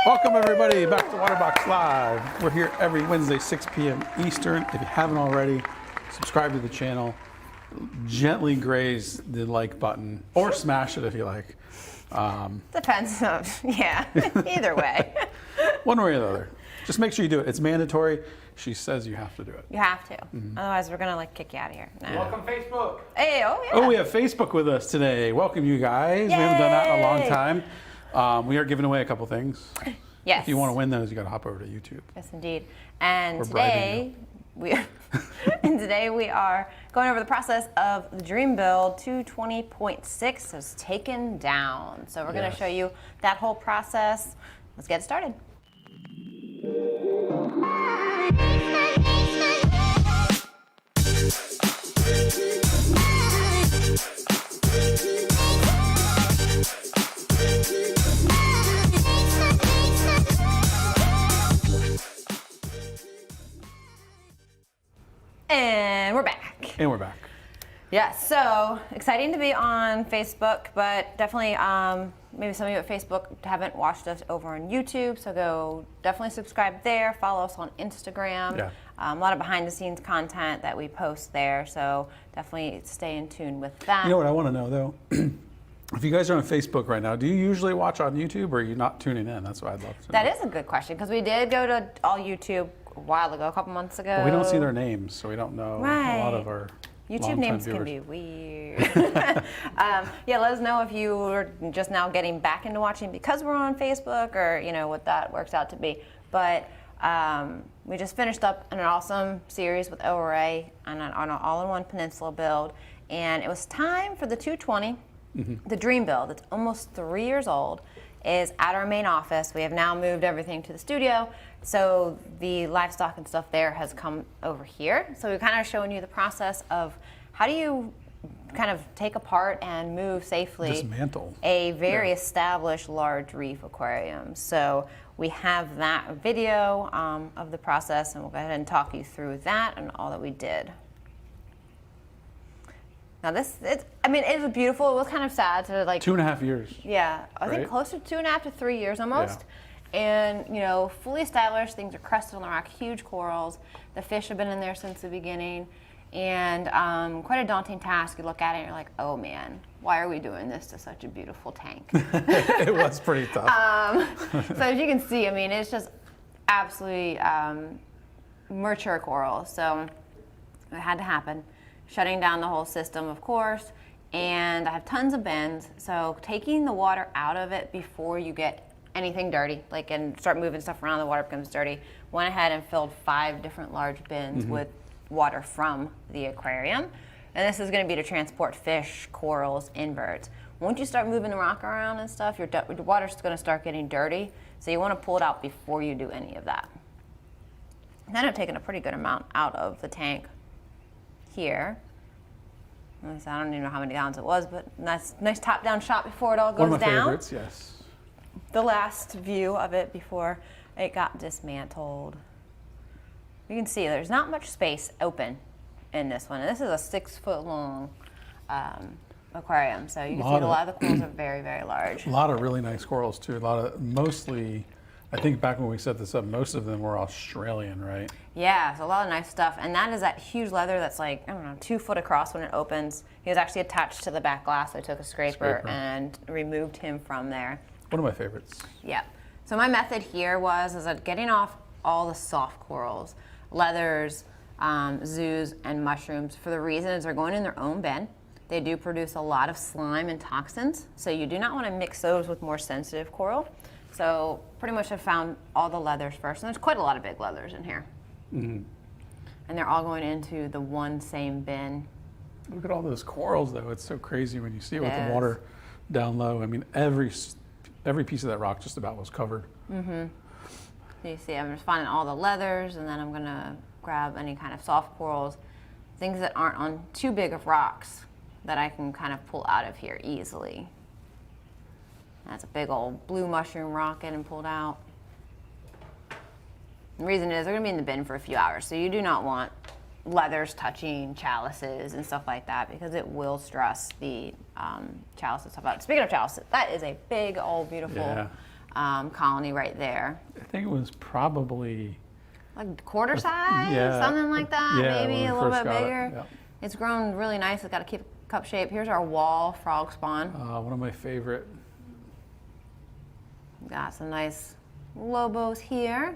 Welcome everybody back to Waterbox Live. We're here every Wednesday, 6 p.m. Eastern. If you haven't already, subscribe to the channel. Gently graze the like button or smash it if you like. Depends on, yeah, either way. One way or the other. Just make sure you do it. It's mandatory. She says you have to do it. You have to. Otherwise, we're going to like kick you out of here. No. Welcome Facebook. Hey, oh yeah. Oh, we have Facebook with us today. Welcome you guys. We haven't done that in a long time. We are giving away a couple things. Yes. If you want to win those, you got to hop over to YouTube. Yes, indeed. And We're today we are going over the process of the Dream Build 220.6 is taken down. So we're going to show you that whole process. Let's get started. And we're back. And we're back. Yeah, so exciting to be on Facebook, but definitely maybe some of you at Facebook haven't watched us over on YouTube, so go definitely subscribe there. Follow us on Instagram. Yeah. A lot of behind the scenes content that we post there, so definitely stay in tune with that. You know what I want to know though? If you guys are on Facebook right now, do you usually watch on YouTube or are you not tuning in? That's what I'd love to know. That is a good question, because we did go to all YouTube a while ago, a couple months ago. But we don't see their names, so we don't know a lot of our YouTube names viewers. can be weird. Yeah, let us know if you are just now getting back into watching because we're on Facebook, or you know what that works out to be. But we just finished up an awesome series with ORA on an all-in-one peninsula build, and it was time for the 220. The Dream Build. It's almost 3 years old. Is at our main office. We have now moved everything to the studio, so the livestock and stuff there has come over here. So we're kind of showing you the process of how do you kind of take apart and move safully Dismantle. a very established large reef aquarium. So we have that video of the process, and we'll go ahead and talk you through that and all that we did. Now it was beautiful. It was kind of sad to like 2.5 years. Yeah, I think Right? closer to 2.5 to 3 years almost. And you know, fully established, things are crested on the rock, huge corals. The fish have been in there since the beginning, and quite a daunting task. You look at it and you're like, oh man, why are we doing this to such a beautiful tank? It was pretty tough. So as you can see, I mean, it's just absolutely mature coral. So it had to happen. Shutting down the whole system, of course, and I have tons of bins, so taking the water out of it before you get anything dirty, like and start moving stuff around, the water becomes dirty. Went ahead and filled 5 different large bins with water from the aquarium, and this is going to be to transport fish, corals, inverts. Once you start moving the rock around and stuff, your water's going to start getting dirty, so you want to pull it out before you do any of that. And then I've taken a pretty good amount out of the tank here. I don't even know how many gallons it was, but nice top-down shot before it all goes down. One of my favorites, yes. The last view of it before it got dismantled. You can see there's not much space open in this one. This is a 6-foot-long aquarium, so you can see a lot of the corals are very, very large. A lot of really nice corals too. Mostly, I think back when we set this up, most of them were Australian, right? Yeah, so a lot of nice stuff. And that is that huge leather that's like, I don't know, 2 foot across when it opens. He was actually attached to the back glass. I took a scraper and removed him from there. One of my favorites. Yeah. So my method here was getting off all the soft corals, leathers, zoos, and mushrooms. For the reasons they're going in their own bin. They do produce a lot of slime and toxins, so you do not want to mix those with more sensitive coral. So pretty much I found all the leathers first, and there's quite a lot of big leathers in here. And they're all going into the one same bin. Look at all those corals though. It's so crazy when you see it with the water down low. I mean, every piece of that rock just about was covered. So you see, I'm just finding all the leathers, and then I'm gonna grab any kind of soft corals, things that aren't on too big of rocks that I can kind of pull out of here easily. That's a big old blue mushroom rock getting pulled out. The reason is they're going to be in the bin for a few hours, so you do not want leathers touching chalices and stuff like that, because it will stress the chalice and stuff out. Speaking of chalices, that is a big old beautiful colony right there. I think it was probably Like quarter size, yeah, something like that, yeah, maybe when a we little first bit got it, bigger. yeah. It's grown really nice. It's got to keep cup shape. Here's our wall frog spawn. One of my favorite. Got some nice lobos here.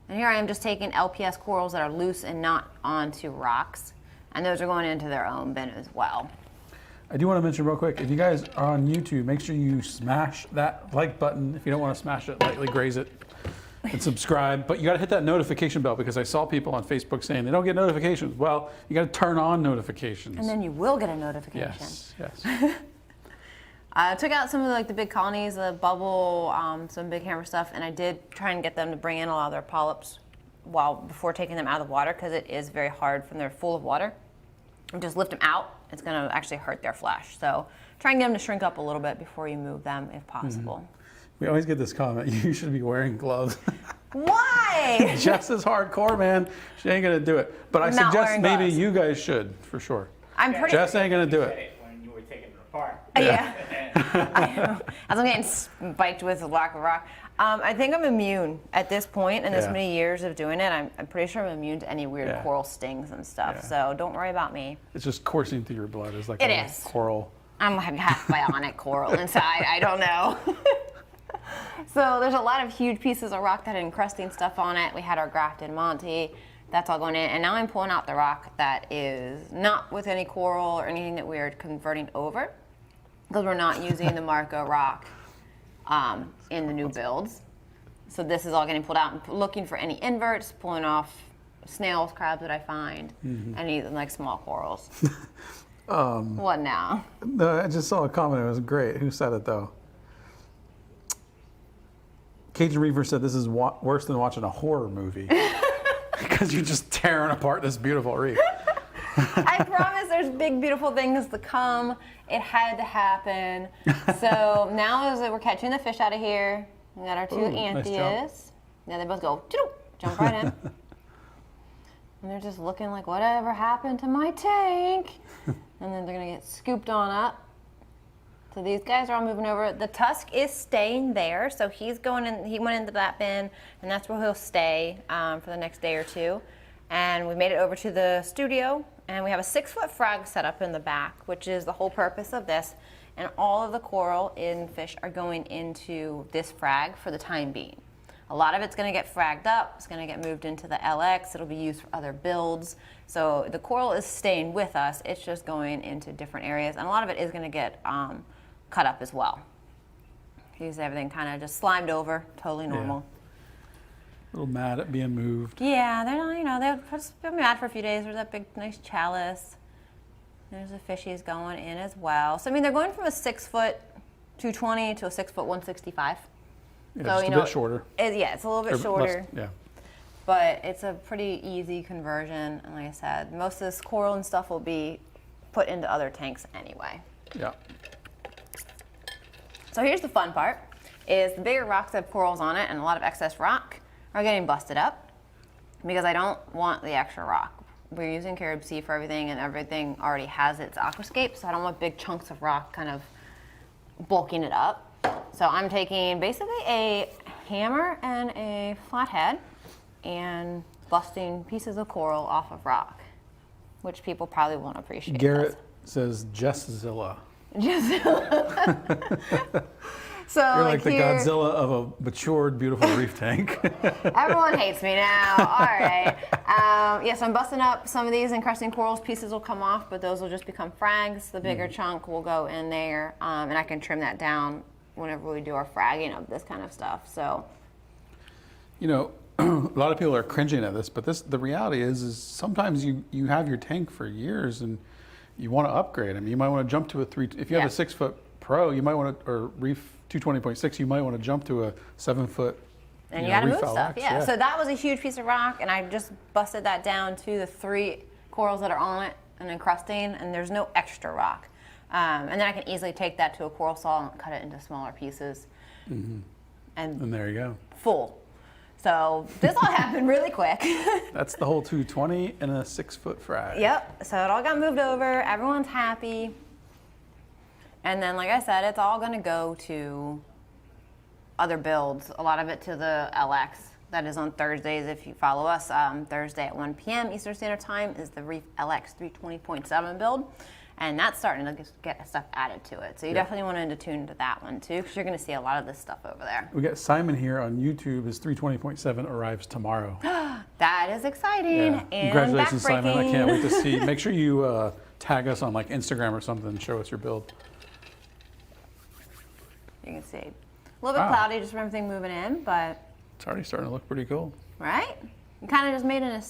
And here I am just taking LPS corals that are loose and not onto rocks. And those are going into their own bin as well. I do want to mention real quick, if you guys are on YouTube, make sure you smash that like button. If you don't want to smash it, lightly graze it and subscribe. But you got to hit that notification bell because I saw people on Facebook saying they don't get notifications. Well, you got to turn on notifications. And then you will get a notification. Yes, yes. I took out some of the big colonies, the bubble, some big hammer stuff, and I did try and get them to bring in a lot of their polyps before taking them out of the water because it is very hard when they're full of water. And just lift them out, it's going to actually hurt their flesh. So try and get them to shrink up a little bit before you move them if possible. Mm-hmm. We always get this comment, you should be wearing gloves. Why? Jess is hardcore, man. She ain't going to do it. But I Not suggest wearing maybe gloves. you guys should, for sure. I'm pretty. Jess ain't going to do it. When you were taking it apart. Yeah. I know. As I'm getting spiked with a lack of rock. I think I'm immune at this point in this Yeah. many years of doing it. I'm pretty sure I'm immune to any weird Yeah. coral stings and stuff. Yeah. So don't worry about me. It's just coursing through your blood. It's like It a is. coral. I'm half bionic coral inside. I don't know. So there's a lot of huge pieces of rock that had encrusting stuff on it. We had our grafted Monty. That's all going in. And now I'm pulling out the rock that is not with any coral or anything that we're converting over because we're not using the Marco rock in the new builds. So this is all getting pulled out and looking for any inverts, pulling off snails, crabs that I find, and even like small corals. What now? No, I just saw a comment. It was great. Who said it though? Cajun Reaver said this is worse than watching a horror movie because you're just tearing apart this beautiful reef. I promise there's big, beautiful things to come. It had to happen. So now as we're catching the fish out of here, we got our two Ooh, nice jump. Anthias. Now they both go, "Choo-doo," jump right in. And they're just looking like, whatever happened to my tank? And then they're gonna get scooped on up. So these guys are all moving over. The tusk is staying there, so he's going in. He went into that bin, and that's where he'll stay for the next day or two. And we made it over to the studio, and we have a 6-foot frag set up in the back, which is the whole purpose of this. And all of the coral in fish are going into this frag for the time being. A lot of it's going to get fragged up. It's going to get moved into the LX. It'll be used for other builds. So the coral is staying with us. It's just going into different areas, and a lot of it is going to get cut up as well. Here's everything kind of just slimed over, totally normal. A little mad at being moved. Yeah, they're not, they've just been mad for a few days. There's that big, nice chalice. There's the fishies going in as well. So, I mean, they're going from a 6-foot 220 to a 6-foot 165. Yeah, So, just a bit shorter. It's a little bit Or shorter. less- yeah. But it's a pretty easy conversion. And like I said, most of this coral and stuff will be put into other tanks anyway. Yeah. So here's the fun part, is the bigger rocks that have corals on it and a lot of excess rock are getting busted up because I don't want the extra rock. We're using CaribSea for everything, and everything already has its aquascape, so I don't want big chunks of rock kind of bulking it up. So I'm taking basically a hammer and a flathead and busting pieces of coral off of rock, which people probably won't appreciate. Garrett says Jesszilla. So You're like the here, Godzilla of a matured, beautiful reef tank. everyone hates me now. All right. Yes, I'm busting up some of these encrusting corals. Pieces will come off, but those will just become frags. The bigger chunk will go in there, and I can trim that down whenever we do our fragging of this kind of stuff. So, You know, a lot of people are cringing at this, but the reality is sometimes you have your tank for years and you want to upgrade them. You might want to jump to if you have a 6-foot Pro, you might want to, or Reef 220.6, you might want to jump to a 7-foot. and you got to move Reef stuff. LX, Yeah. So that was a huge piece of rock, and I just busted that down to the 3 corals that are on it and encrusting, and there's no extra rock. And then I can easily take that to a coral saw and cut it into smaller pieces. Mm-hmm. And And there you go. full. So this all happened really quick. That's the whole 220 and a 6-foot frag. Yep, so it all got moved over, everyone's happy. And then, like I said, it's all gonna go to other builds, a lot of it to the LX. That is on Thursdays. If you follow us, Thursday at 1 p.m. Eastern Standard Time is the REEF LX 320.7 build. And that's starting to get stuff added to it. So you definitely want to tune into that one too, because you're going to see a lot of this stuff over there. We got Simon here on YouTube. His 320.7 arrives tomorrow. That is exciting. Yeah. And Congratulations, Simon. I can't wait to backbreaking. see. Make sure you tag us on like Instagram or something and show us your build. You can see. A little bit cloudy just from everything moving in, but. It's already starting to look pretty cool. Right? You kind of just made an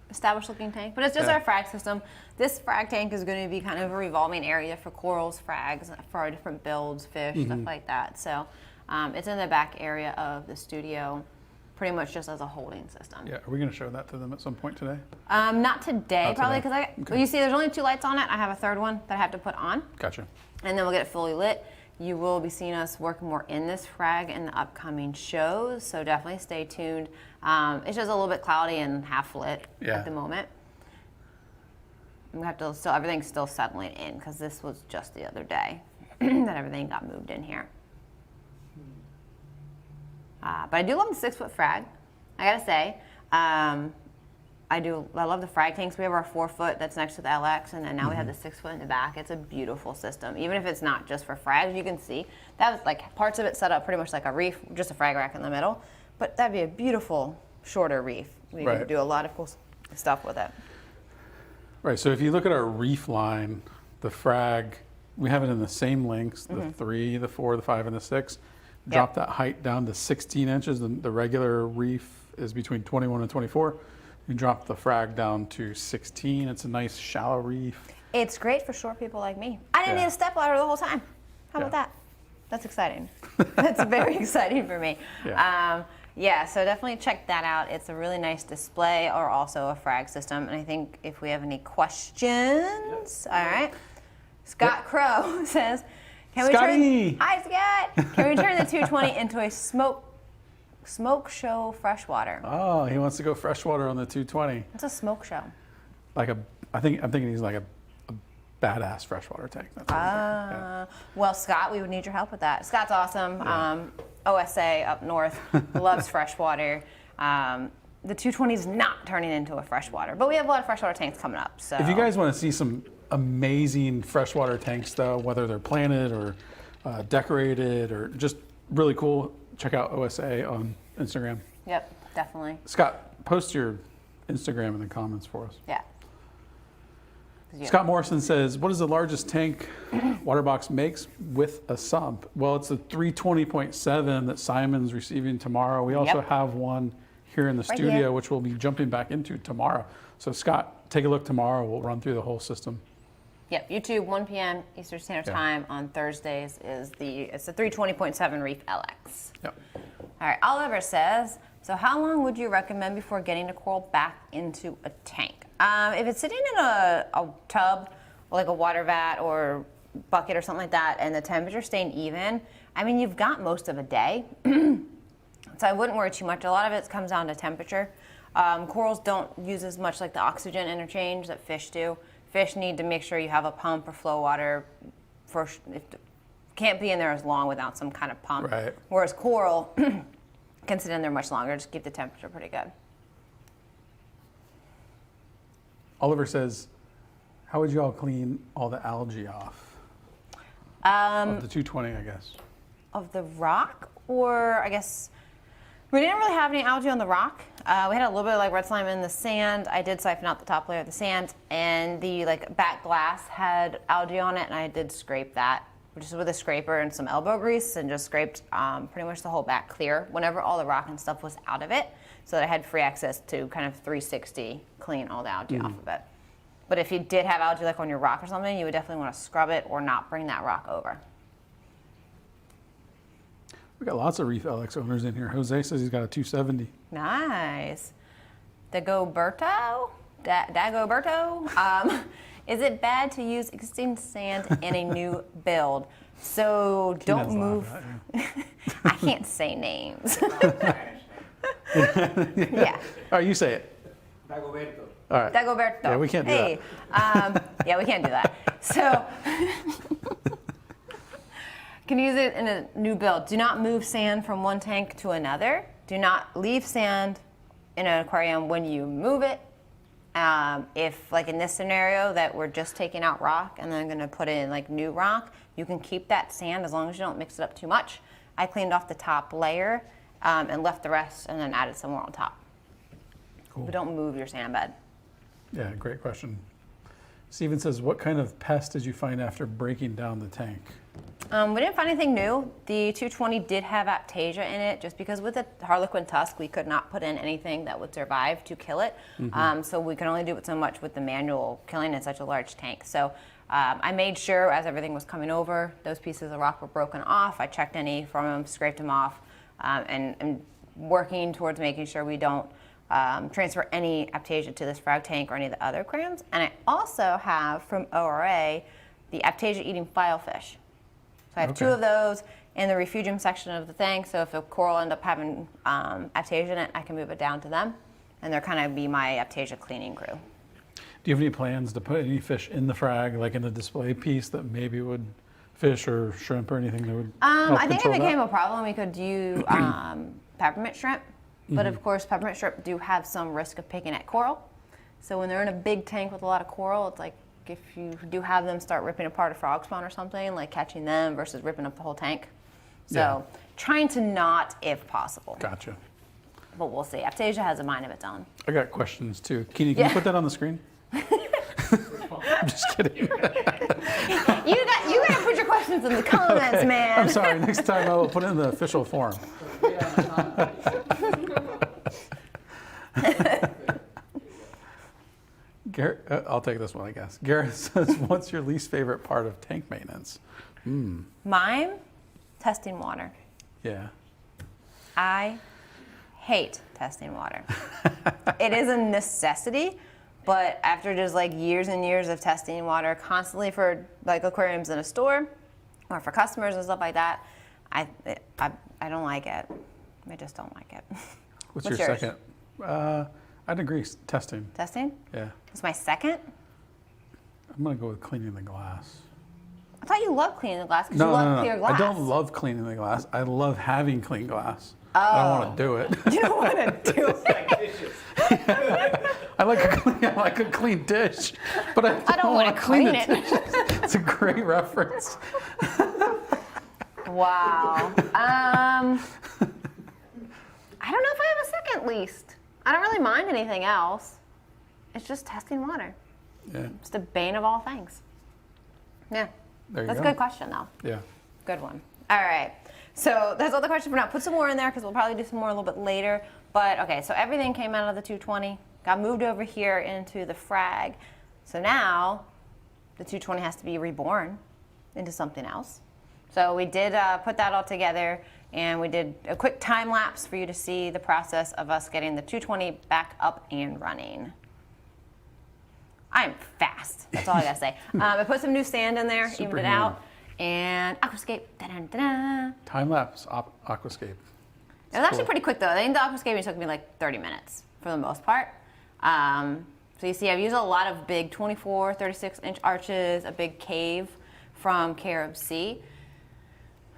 established looking tank, but it's just our frag system. This frag tank is going to be kind of a revolving area for corals, frags, for our different builds, fish, stuff like that. So it's in the back area of the studio, pretty much just as a holding system. Yeah, are we going to show that to them at some point today? Not today, probably, because Okay. you see there's only 2 lights on it. I have a third one that I have to put on. Gotcha. And then we'll get it fully lit. You will be seeing us work more in this frag in the upcoming shows, so definitely stay tuned. It's just a little bit cloudy and half lit at the moment. We have to everything's still settling in because this was just the other day that everything got moved in here. But I do love the 6-foot frag. I gotta say, I love the frag tanks. We have our 4-foot that's next to the LX, and then now we have the 6-foot in the back. It's a beautiful system. Even if it's not just for frags, you can see that was like parts of it set up pretty much like a reef, just a frag rack in the middle. But that'd be a beautiful shorter reef. We could do a lot of cool stuff with it. Right, so if you look at our reef line, the frag, we have it in the same lengths, the 3, the 4, the 5, and the 6. Drop that height down to 16 inches. The regular reef is between 21 and 24. You drop the frag down to 16. It's a nice shallow reef. It's great for short people like me. I didn't need a step ladder the whole time. How about that? That's exciting. That's very exciting for me. Yeah, so definitely check that out. It's a really nice display, or also a frag system. And I think if we have any questions, all right. Scott Crow says, "Can we turn? Hi, Scott. Can we turn the 220 into a smoke show freshwater?" Oh, he wants to go freshwater on the 220. It's a smoke show. I'm thinking he's like a badass freshwater tank. That's Well, Scott, we would need your help with that. Scott's awesome. OSA up north, loves freshwater. The 220 is not turning into a freshwater, but we have a lot of freshwater tanks coming up. So if you guys want to see some amazing freshwater tanks, though, whether they're planted or decorated or just really cool, check out OSA on Instagram. Yep, definitely. Scott, post your Instagram in the comments for us. Yeah. Scott Morrison says, "What is the largest tank Waterbox makes with a sump?" Well, it's a 320.7 that Simon's receiving tomorrow. We also have one here in the studio, which we'll be jumping back into tomorrow. So Scott, take a look tomorrow. We'll run through the whole system. Yep, YouTube, 1 p.m. Eastern Standard Time on Thursdays it's the 320.7 Reef LX. Yep. All right, Oliver says, "So how long would you recommend before getting a coral back into a tank?" If it's sitting in a tub, or like a water vat or bucket or something like that, and the temperature's staying even, I mean, you've got most of a day. So I wouldn't worry too much. A lot of it comes down to temperature. Corals don't use as much like the oxygen interchange that fish do. Fish need to make sure you have a pump or flow water. Can't be in there as long without some kind of pump. Right. Whereas coral can sit in there much longer, just keep the temperature pretty good. Oliver says, "How would you all clean all the algae off?" Of the 220, I guess. Of the rock, or I guess we didn't really have any algae on the rock. We had a little bit of like red slime in the sand. I did siphon out the top layer of the sand, and the like back glass had algae on it, and I did scrape that, just with a scraper and some elbow grease, and just scraped pretty much the whole back clear whenever all the rock and stuff was out of it, so that I had free access to kind of 360 clean all the algae off of it. But if you did have algae like on your rock or something, you would definitely want to scrub it or not bring that rock over. We got lots of Reef LX owners in here. Jose says he's got a 270. Nice. Dagoberto? Is it bad to use existing sand in a new build? So don't move. I can't say names. Yeah. All right, you say it. Dagoberto. All right. Dagoberto. Yeah, we can't do that. Yeah, we can't do that. So can use it in a new build. Do not move sand from one tank to another. Do not leave sand in an aquarium when you move it. If, like in this scenario, that we're just taking out rock and then going to put in like new rock, you can keep that sand as long as you don't mix it up too much. I cleaned off the top layer and left the rest and then added some more on top. Cool. But don't move your sand bed. Yeah, great question. Steven says, what kind of pest did you find after breaking down the tank? We didn't find anything new. The 220 did have Aptasia in it, just because with the Harlequin tusk, we could not put in anything that would survive to kill it. So we can only do it so much with the manual killing in such a large tank. So I made sure as everything was coming over, those pieces of rock were broken off. I checked any from them, scraped them off, and working towards making sure we don't transfer any Aptasia to this frag tank or any of the other aquariums. And I also have from ORA the Aptasia eating filefish. So I have two of those in the refugium section of the tank. So if a coral end up having Aptasia in it, I can move it down to them, and they're kind of be my Aptasia cleaning crew. Do you have any plans to put any fish in the frag, like in the display piece that maybe would fish or shrimp or anything that would help I think if control it became that? a problem, we could do peppermint shrimp. But of course, peppermint shrimp do have some risk of picking at coral. So when they're in a big tank with a lot of coral, it's like if you do have them start ripping apart a frog spawn or something, like catching them versus ripping up the whole tank. So trying to not if possible. Gotcha. But we'll see. Aptasia has a mind of its own. I got questions too. Can you put that on the screen? I'm just kidding. You gotta put your questions in the comments, man. I'm sorry. Next time I will put it in the official form. Garrett, I'll take this one, I guess. Garrett says, what's your least favorite part of tank maintenance? Mine? Testing water. Yeah. I hate testing water. It is a necessity, but after just like years and years of testing water constantly for like aquariums in a store or for customers and stuff like that, I don't like it. I just don't like it. What's your yours? second? I'd agree. Testing. Testing? Yeah. What's my second? I'm gonna go with cleaning the glass. I thought you loved cleaning the glass because you love clear glass. I don't love cleaning the glass. I love having clean glass. I don't want to do it. You don't want to do it. I like a clean dish, but I don't want to clean it. It's a great reference. Wow. I don't know if I have a second least. I don't really mind anything else. It's just testing water. Yeah. It's the bane of all things. Yeah. There you That's go. a good question, though. Yeah. Good one. All right. So that's all the questions for now. Put some more in there because we'll probably do some more a little bit later. But okay, so everything came out of the 220, got moved over here into the frag. So now the 220 has to be reborn into something else. So we did put that all together, and we did a quick time lapse for you to see the process of us getting the 220 back up and running. I'm fast. That's all I gotta say. I put some new sand in there, evened it out, and aquascape. Da-da-da-da. Time lapse aquascape. It was actually pretty quick though. I think the aquascaping took me like 30 minutes for the most part. So you see, I've used a lot of big 24, 36-inch arches, a big cave from CaribSea.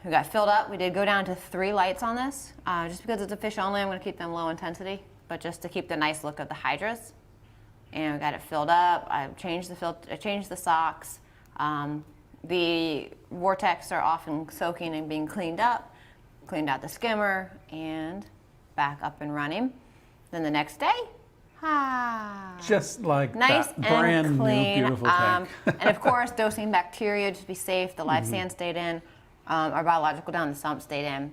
We got filled up. We did go down to 3 lights on this. Just because it's a fish only, I'm going to keep them low intensity, but just to keep the nice look of the hydras. And we got it filled up. I changed the filter. I changed the socks. The vortex are often soaking and being cleaned up. Cleaned out the skimmer and back up and running. Then the next day, just like nice that brand and clean. new beautiful tank. And of course, dosing bacteria just to be safe. The live sand stayed in. Our biological down the sump stayed in.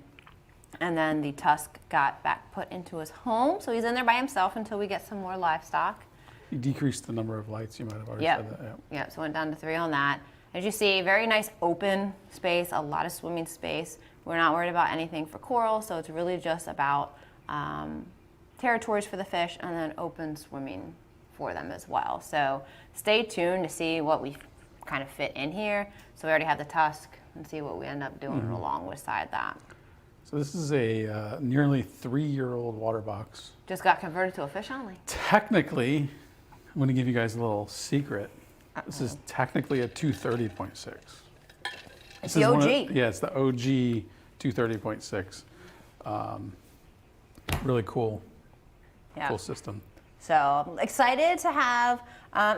And then the tusk got back put into his home. So he's in there by himself until we get some more livestock. You decreased the number of lights. You might have already said that. Yep, so went down to 3 on that. As you see, very nice open space, a lot of swimming space. We're not worried about anything for coral, so it's really just about territories for the fish and then open swimming for them as well. So stay tuned to see what we kind of fit in here. So we already have the tusk and see what we end up doing along beside that. So this is a nearly 3-year-old water box. Just got converted to a fish only. Technically, I'm going to give you guys a little secret. This is technically a 230.6. It's the OG. Yeah, it's the OG 230.6. Really cool. Yeah. Cool system. So I'm excited to have,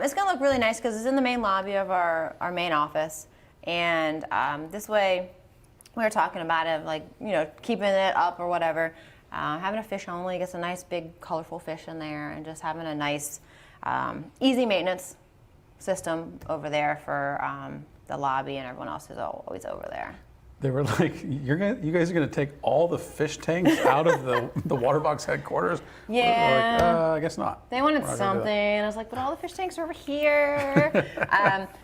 it's gonna look really nice because it's in the main lobby of our main office. And this way, we were talking about it, like, you know, keeping it up or whatever. Having a fish only gets a nice big colorful fish in there, and just having a nice easy maintenance system over there for the lobby, and everyone else is always over there. They were like, you guys are gonna take all the fish tanks out of the Waterbox headquarters? Yeah. We're like, I guess not. They wanted something. I was like, but all the fish tanks are over here.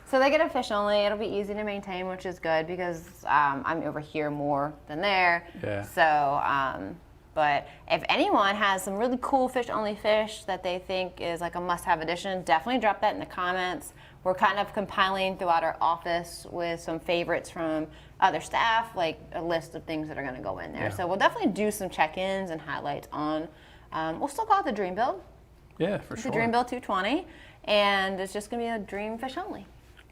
So they get a fish only. It'll be easy to maintain, which is good because I'm over here more than there. Yeah. So, but if anyone has some really cool fish only fish that they think is like a must-have addition, definitely drop that in the comments. We're kind of compiling throughout our office with some favorites from other staff, like a list of things that are going to go in there. Yeah. So we'll definitely do some check-ins and highlights on. We'll still call it the Dream Build. Yeah, for It's sure. the Dream Build 220, and it's just going to be a dream fish only.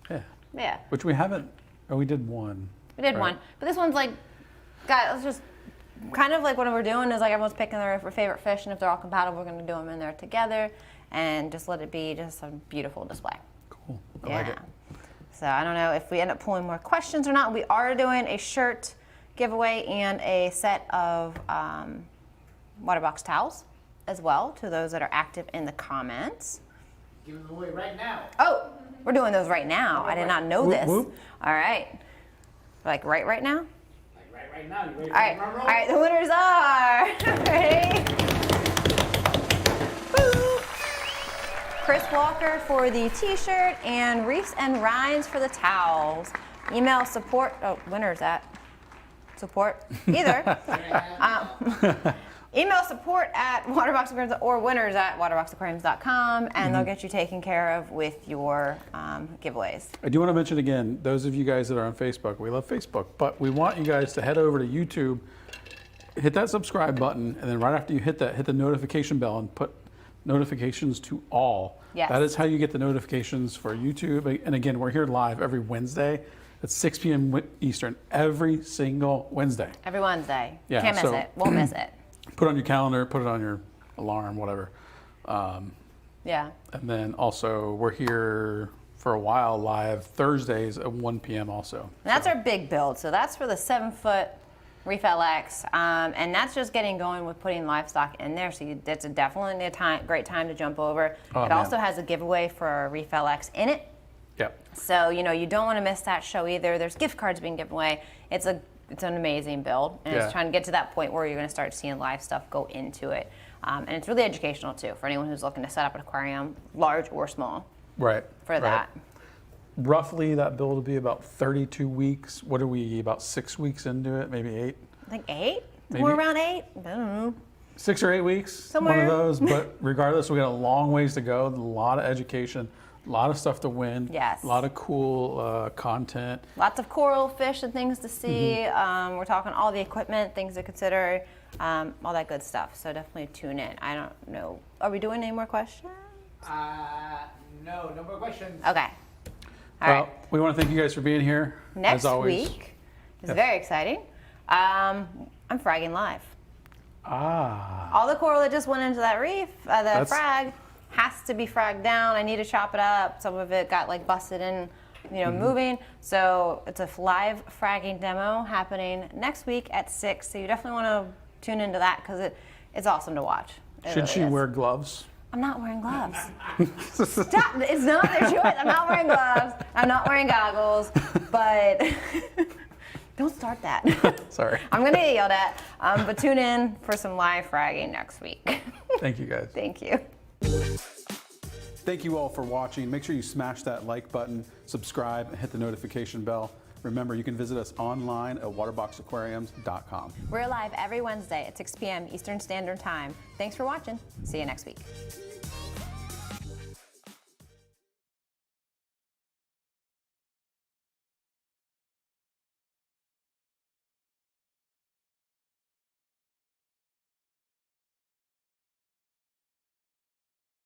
Yeah. Yeah. Which we haven't. Oh, we did one. We did right? one, but this one's like, God, it's just kind of like what we're doing is like everyone's picking their favorite fish, and if they're all compatible, we're going to do them in there together, and just let it be just a beautiful display. Cool. I like it. So I don't know if we end up pulling more questions or not. We are doing a shirt giveaway and a set of Waterbox towels as well to those that are active in the comments. Giving them away right now. Oh, we're doing those right now. I did not know Whoop, this. whoop. All right. Like right now? Like right now. You ready All for right. the drum roll? All right, the winners are ready? Woo! Chris Walker for the t-shirt and Reefs and Rinds for the towels. Email support, winners at support, either. Email support at Waterbox Aquariums or winners at waterboxaquariums.com, and they'll get you taken care of with your giveaways. I do want to mention again, those of you guys that are on Facebook, we love Facebook, but we want you guys to head over to YouTube, hit that subscribe button, and then right after you hit that, hit the notification bell and put notifications to all. Yes. That is how you get the notifications for YouTube. And again, we're here live every Wednesday at 6 p.m. Eastern, every single Wednesday. Every Wednesday. Yeah, Can't miss so- it. Won't miss it. Put it on your calendar, put it on your alarm, whatever. Yeah. And then also, we're here for a while live Thursdays at 1 p.m. also. And that's our big build. So that's for the 7-foot Reef LX, and that's just getting going with putting livestock in there. So it's definitely a great time to jump over. Oh, it man. also has a giveaway for a Reef LX in it. Yep. So you don't want to miss that show either. There's gift cards being given away. It's an amazing build, and Yeah. it's trying to get to that point where you're going to start seeing live stuff go into it. And it's really educational too for anyone who's looking to set up an aquarium, large or small, Right. for right. that. Roughly, that build will be about 32 weeks. What are we, about 6 weeks into it? Maybe 8? I think 8? Maybe. More around 8? I don't know. 6 or 8 weeks, Somewhere. one of those. But regardless, we got a long ways to go. A lot of education, a lot of stuff to win. Yes. A lot of cool content. Lots of coral fish and things to see. We're talking all the equipment, things to consider, all that good stuff. So definitely tune in. I don't know. Are we doing any more questions? No more questions. Okay. All Well, right. we want to thank you guys for being here. Next as always. week is Yes. very exciting. I'm fragging live. Ah. All the coral that just went into that reef, the That's- frag, has to be fragged down. I need to chop it up. Some of it got like busted in, moving. So it's a live fragging demo happening next week at 6. So you definitely want to tune into that because it's awesome to watch. It Should really she is. wear gloves? I'm not wearing gloves. Stop! It's not their choice. I'm not wearing gloves. I'm not wearing goggles. But don't start that. Sorry. I'm gonna get yelled at. But tune in for some live fragging next week. Thank you guys. Thank you. Thank you all for watching. Make sure you smash that like button, subscribe, and hit the notification bell. Remember, you can visit us online at waterboxaquariums.com. We're live every Wednesday at 6 p.m. Eastern Standard Time. Thanks for watching. See you next week.